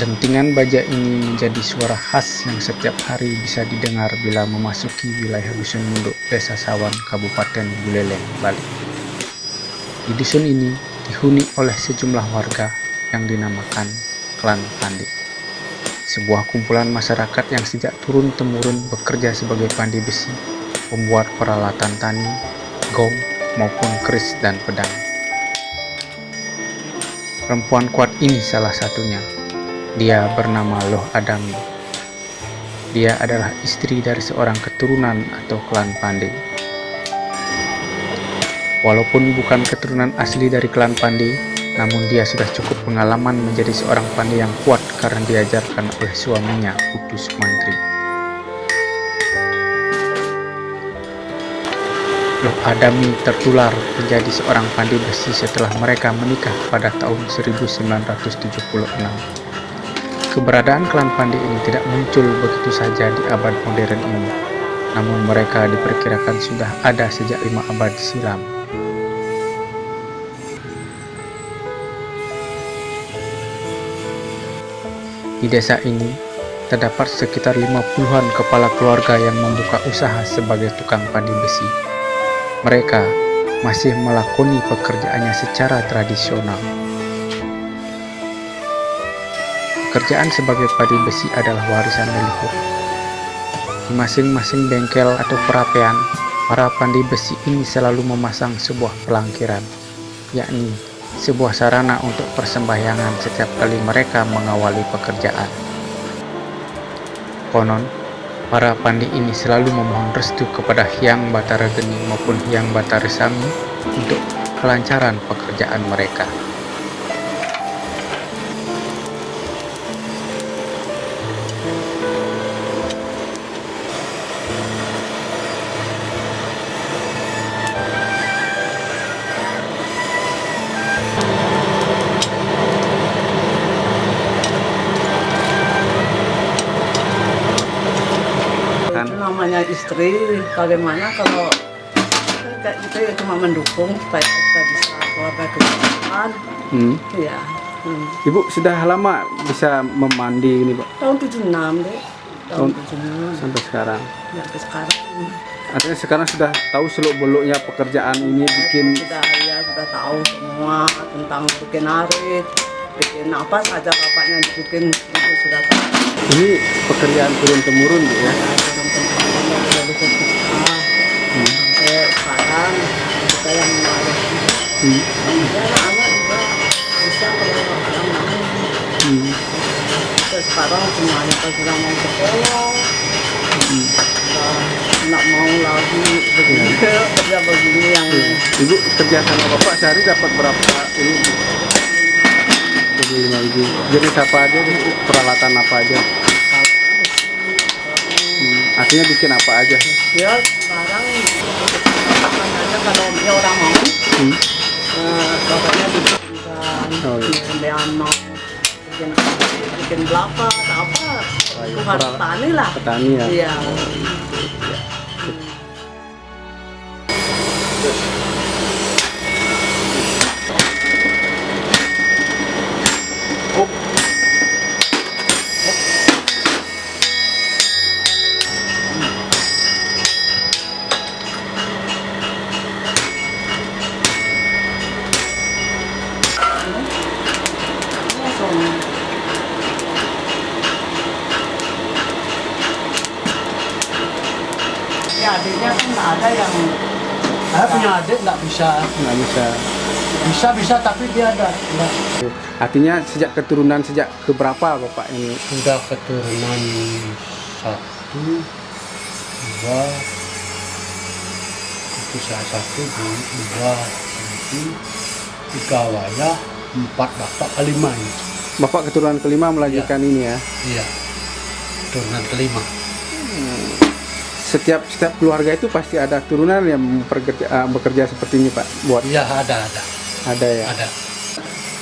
Dentingan baja ini menjadi suara khas yang setiap hari bisa didengar bila memasuki wilayah Dusun Munduk, Desa Sawan, Kabupaten Buleleng, Bali. Di dusun ini dihuni oleh sejumlah warga yang dinamakan Klan Pandi. Sebuah kumpulan masyarakat yang sejak turun-temurun bekerja sebagai pandai besi, pembuat peralatan tani, gong, maupun keris dan pedang. Perempuan kuat ini salah satunya. Dia bernama Loh Adami. Dia adalah istri dari seorang keturunan atau klan Pandey. Walaupun bukan keturunan asli dari klan Pandey, namun dia sudah cukup pengalaman menjadi seorang pandai yang kuat karena diajarkan oleh suaminya, Putu Sumantri. Loh Adami tertular menjadi seorang pandai besi setelah mereka menikah pada tahun 1976. Keberadaan klan Pandey ini tidak muncul begitu saja di abad modern ini, namun mereka diperkirakan sudah ada sejak 5 abad silam. Di desa ini, terdapat sekitar 50-an kepala keluarga yang membuka usaha sebagai tukang pandai besi. Mereka masih melakoni pekerjaannya secara tradisional. Pekerjaan sebagai pandai besi adalah warisan leluhur. Di masing-masing bengkel atau perapian, para pandai besi ini selalu memasang sebuah pelangkiran, yakni sebuah sarana untuk persembahyangan setiap kali mereka mengawali pekerjaan. Konon, para pandai ini selalu memohon restu kepada Hyang Batara Geni maupun Hyang Batara Sami untuk kelancaran pekerjaan mereka. Namanya istri, bagaimana kalau kayak gitu ya cuma mendukung supaya kita bisa keluarga ke depan. Ya. Ibu sudah lama bisa memandi ini, Pak? Tahun 76 deh. Tahun 76 sampai sekarang. Ya, sampai sekarang. Artinya sekarang sudah tahu seluk-beluknya pekerjaan ini bikin. Sudah tahu semua tentang bikin arit, bikin apa saja bapaknya bikin itu sudah tahu. Ini pekerjaan turun-temurun, Bu, ya? Sampai sekarang kita yang harus anak-anak juga bisa kalau anak-anak sekarang semuanya sudah mau sekolah, nggak mau lagi begini kerja begini yang Ibu kerja sama bapak sehari dapat berapa ini? 25.000. Jadi apa aja, peralatan apa aja? Artinya bikin apa aja? Ya sekarang aja kalau dia orang mau, bapaknya bikin mau bikin kelapa atau apa, bukan petani lah. Petani ya. Iya. Ya adiknya kan nggak ada yang Saya punya adik nggak bisa tapi dia ada enggak. Artinya sejak keturunan sejak keberapa bapak ini? Sudah keturunan 1, 2 itu saya 1, 2, 3 wayah, 4 bapak kelima ini. Bapak keturunan kelima melanjutkan ini ya? Iya, keturunan kelima. Setiap keluarga itu pasti ada turunan yang bekerja seperti ini, Pak. Buat Iya ada ya. ada.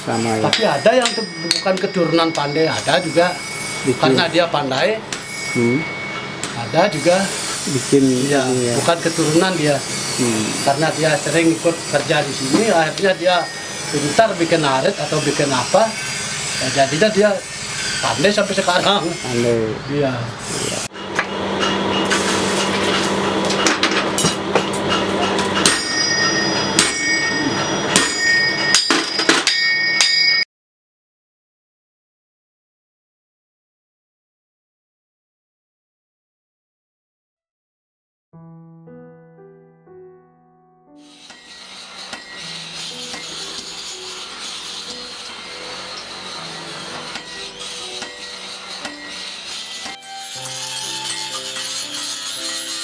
Sama ya. Tapi ada yang bukan keturunan pandai, ada juga karena dia pandai. Ada juga Bikin ya, bukan keturunan dia. Karena dia sering ikut kerja di sini, akhirnya dia pintar bikin arit atau bikin apa. Ya, jadinya dia pandai sampai sekarang. Pandai. Iya.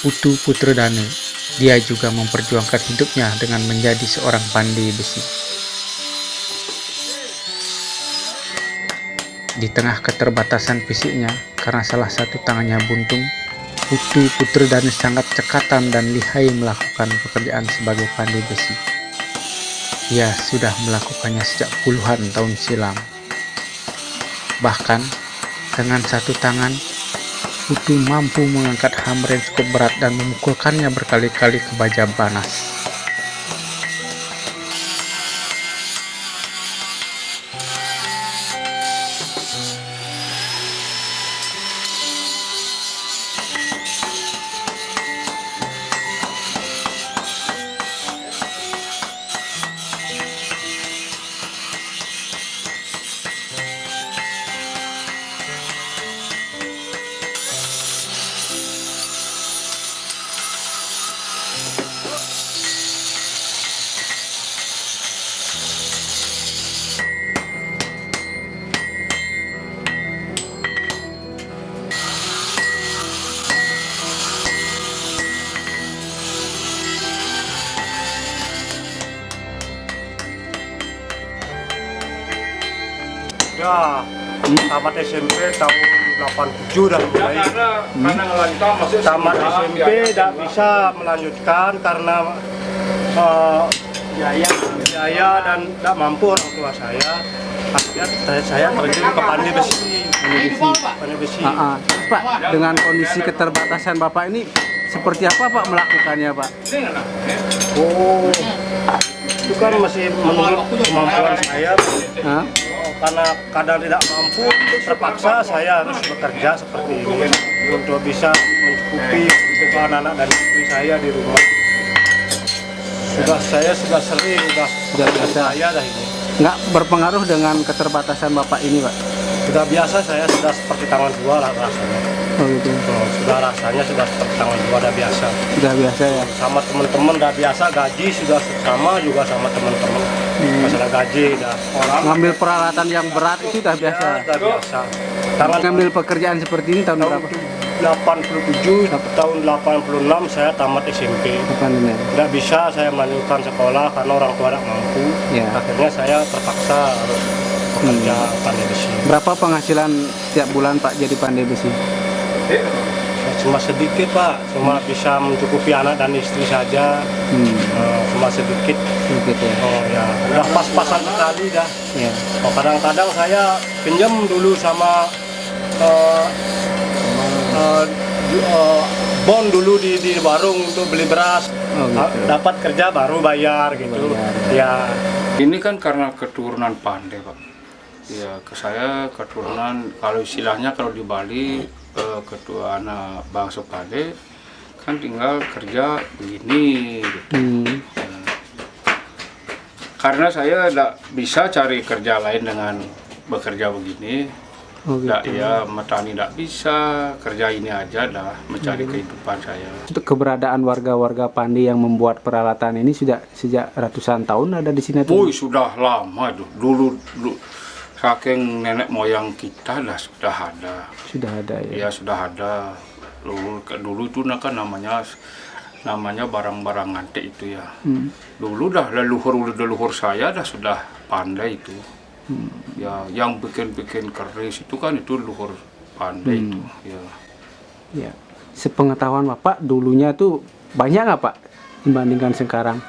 Putu Putredana, dia juga memperjuangkan hidupnya dengan menjadi seorang pandai besi. Di tengah keterbatasan fisiknya karena salah satu tangannya buntung, Putu Putredana sangat cekatan dan lihai melakukan pekerjaan sebagai pandai besi. Ia sudah melakukannya sejak puluhan tahun silam. Bahkan dengan satu tangan, Putu mampu mengangkat hammer yang cukup berat dan memukulkannya berkali-kali ke baja panas. Ya, tamat SMP tahun 87 dah mulai. Tamat SMP tidak bisa melanjutkan karena biaya dan tidak mampu orang tua saya. Akhirnya saya terjun ke pandai besi. Pandai besi. Pak, dengan kondisi keterbatasan Bapak ini seperti apa Pak melakukannya Pak? Oh, itu kan masih menurut kemampuan saya. Karena kadang tidak mampu, terpaksa saya harus bekerja seperti ini untuk bisa mencukupi kebutuhan anak dan istri saya di rumah. Saya sudah sering, sudah biasa saya dah ini. Nggak berpengaruh dengan keterbatasan Bapak ini Pak? Sudah biasa, saya sudah seperti tangan dua lah rasanya. Oh gitu. Sudah rasanya sudah seperti tangan dua, sudah biasa. Sudah biasa ya? Sama teman-teman sudah biasa, gaji sudah sama juga sama teman-teman. Masalah gaji dah. Ngambil peralatan yang berat itu sudah biasa? Ya, sudah biasa. Ngambil pekerjaan seperti ini tahun berapa? 87, tahun 86 saya tamat SMP. Tidak bisa saya melanjutkan sekolah karena orang tua tidak mampu. Ya. Akhirnya saya terpaksa harus bekerja pandai besi. Berapa penghasilan tiap bulan Pak jadi pandai besi? Cuma sedikit Pak, cuma bisa mencukupi anak dan istri saja. Cuma sedikit. Sedikit ya? Oh ya, udah pas-pasan sekali dah. Ya. Kadang-kadang saya pinjam dulu sama bon dulu di warung untuk beli beras. Oh, gitu. Dapat kerja baru bayar gitu. Ya. Ini kan karena keturunan pandai Pak. Ya, ke saya keturunan, kalau istilahnya kalau di Bali ketua anak bangsa pandai kan tinggal kerja begini gitu. Karena saya tidak bisa cari kerja lain dengan bekerja begini. Oh, gitu. Ya, petani tidak bisa, kerja ini aja dah mencari kehidupan saya. Untuk keberadaan warga-warga Pandai yang membuat peralatan ini sudah sejak ratusan tahun ada di sini? Sudah lama tuh. Dulu saking nenek moyang kita dah sudah ada. Sudah ada ya? Ya sudah ada. Dulu itu kan namanya barang-barang antik itu ya. Dulu dah leluhur saya dah sudah pandai itu. Ya, yang bikin keris itu kan itu leluhur pandai itu. Ya. Ya. Sepengetahuan Bapak dulunya tuh banyak nggak Pak dibandingkan sekarang?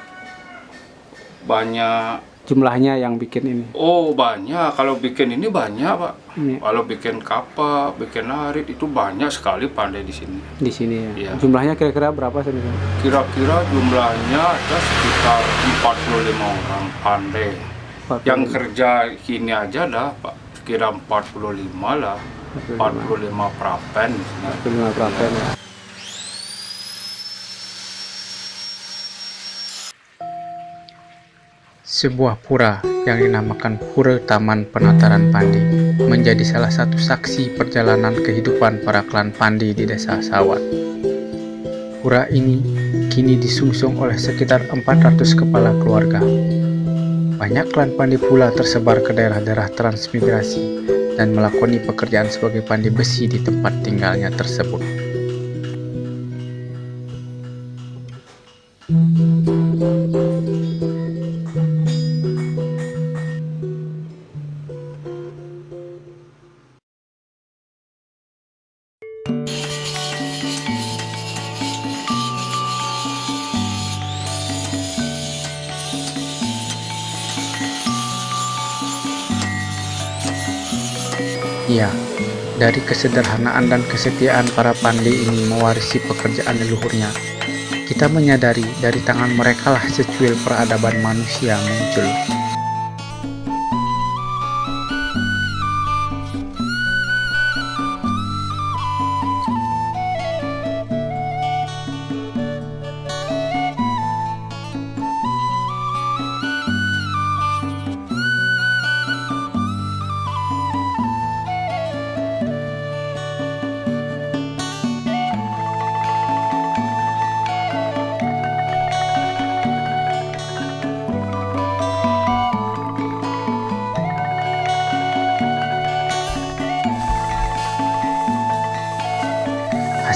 Banyak. Jumlahnya yang bikin ini? Oh banyak, kalau bikin ini banyak Pak. Ya. Kalau bikin kapak, bikin arit itu banyak sekali pandai di sini. Di sini ya? Ya. Jumlahnya kira-kira berapa sebenarnya? Kira-kira jumlahnya ada sekitar 45 orang pandai. Yang kerja kini aja dah Pak, kira 45 lah, 45 prapen. 45 prapen ya. Sebuah pura yang dinamakan Pura Taman Penataran Pandi menjadi salah satu saksi perjalanan kehidupan para klan Pandi di Desa Sawan. Pura ini kini disungsung oleh sekitar 400 kepala keluarga. Banyak klan Pandi pula tersebar ke daerah-daerah transmigrasi dan melakoni pekerjaan sebagai pandi besi di tempat tinggalnya tersebut. Ya, dari kesederhanaan dan kesetiaan para Pandi ini mewarisi pekerjaan leluhurnya, kita menyadari dari tangan mereka lah secuil peradaban manusia muncul.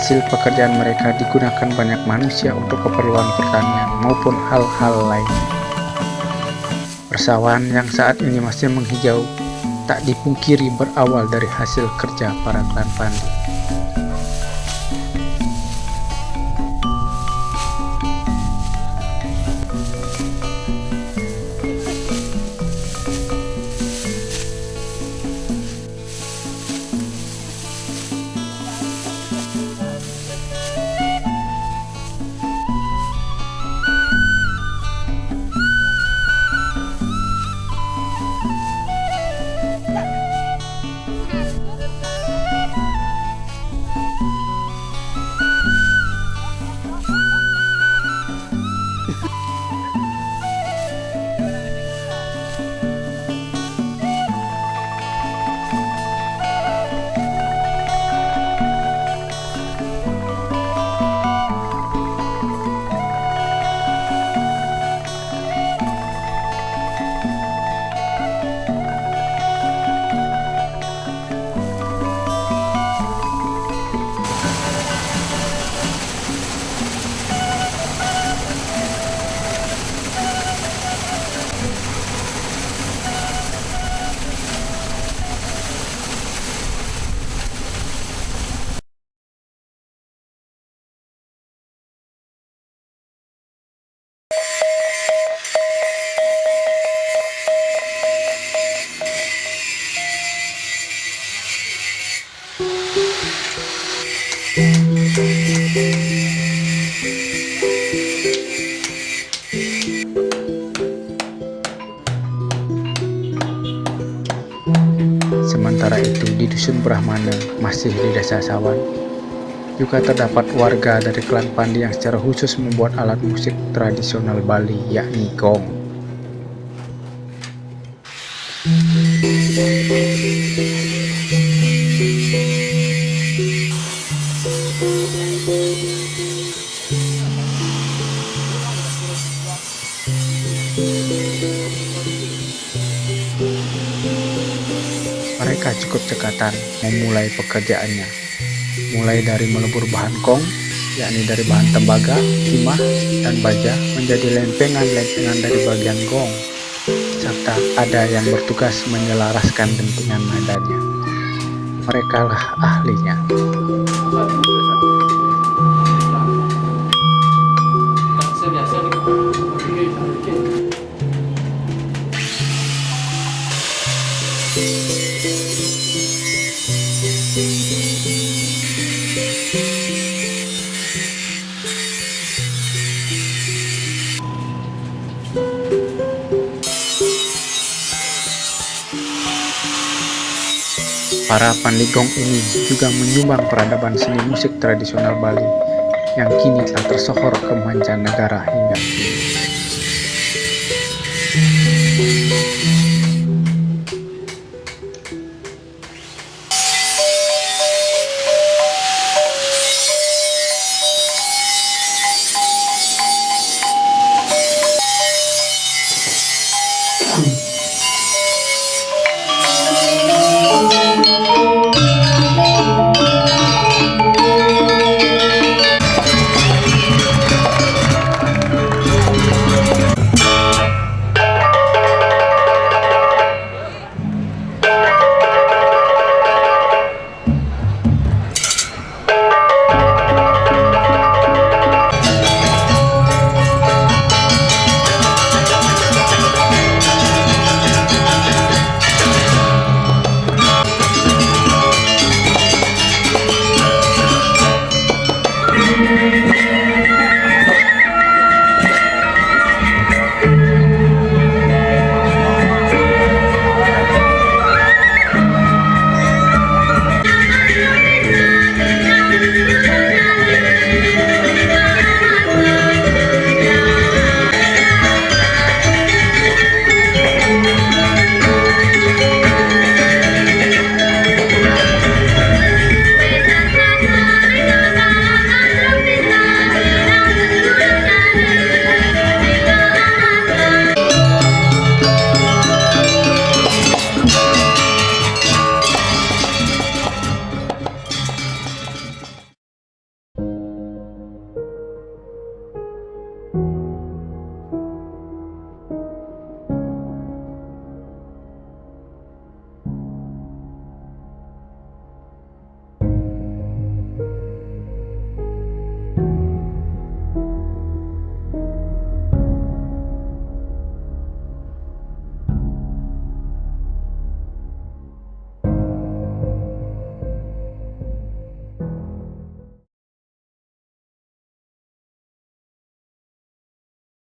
Hasil pekerjaan mereka digunakan banyak manusia untuk keperluan pertanian maupun hal-hal lain. Persawahan yang saat ini masih menghijau tak dipungkiri berawal dari hasil kerja para klan Pandi. Sementara itu di Dusun Brahmana, masih di Desa Sawan, juga terdapat warga dari klan Pandi yang secara khusus membuat alat musik tradisional Bali, yakni gong. Mereka cukup cekatan memulai pekerjaannya, mulai dari melebur bahan gong, yakni dari bahan tembaga, timah, dan baja menjadi lempengan-lempengan dari bagian gong, serta ada yang bertugas menyelaraskan dentingan nadanya. Mereka lah ahlinya. Para panligong ini juga menyumbang peradaban seni musik tradisional Bali yang kini telah tersohor ke mancanegara hingga kini.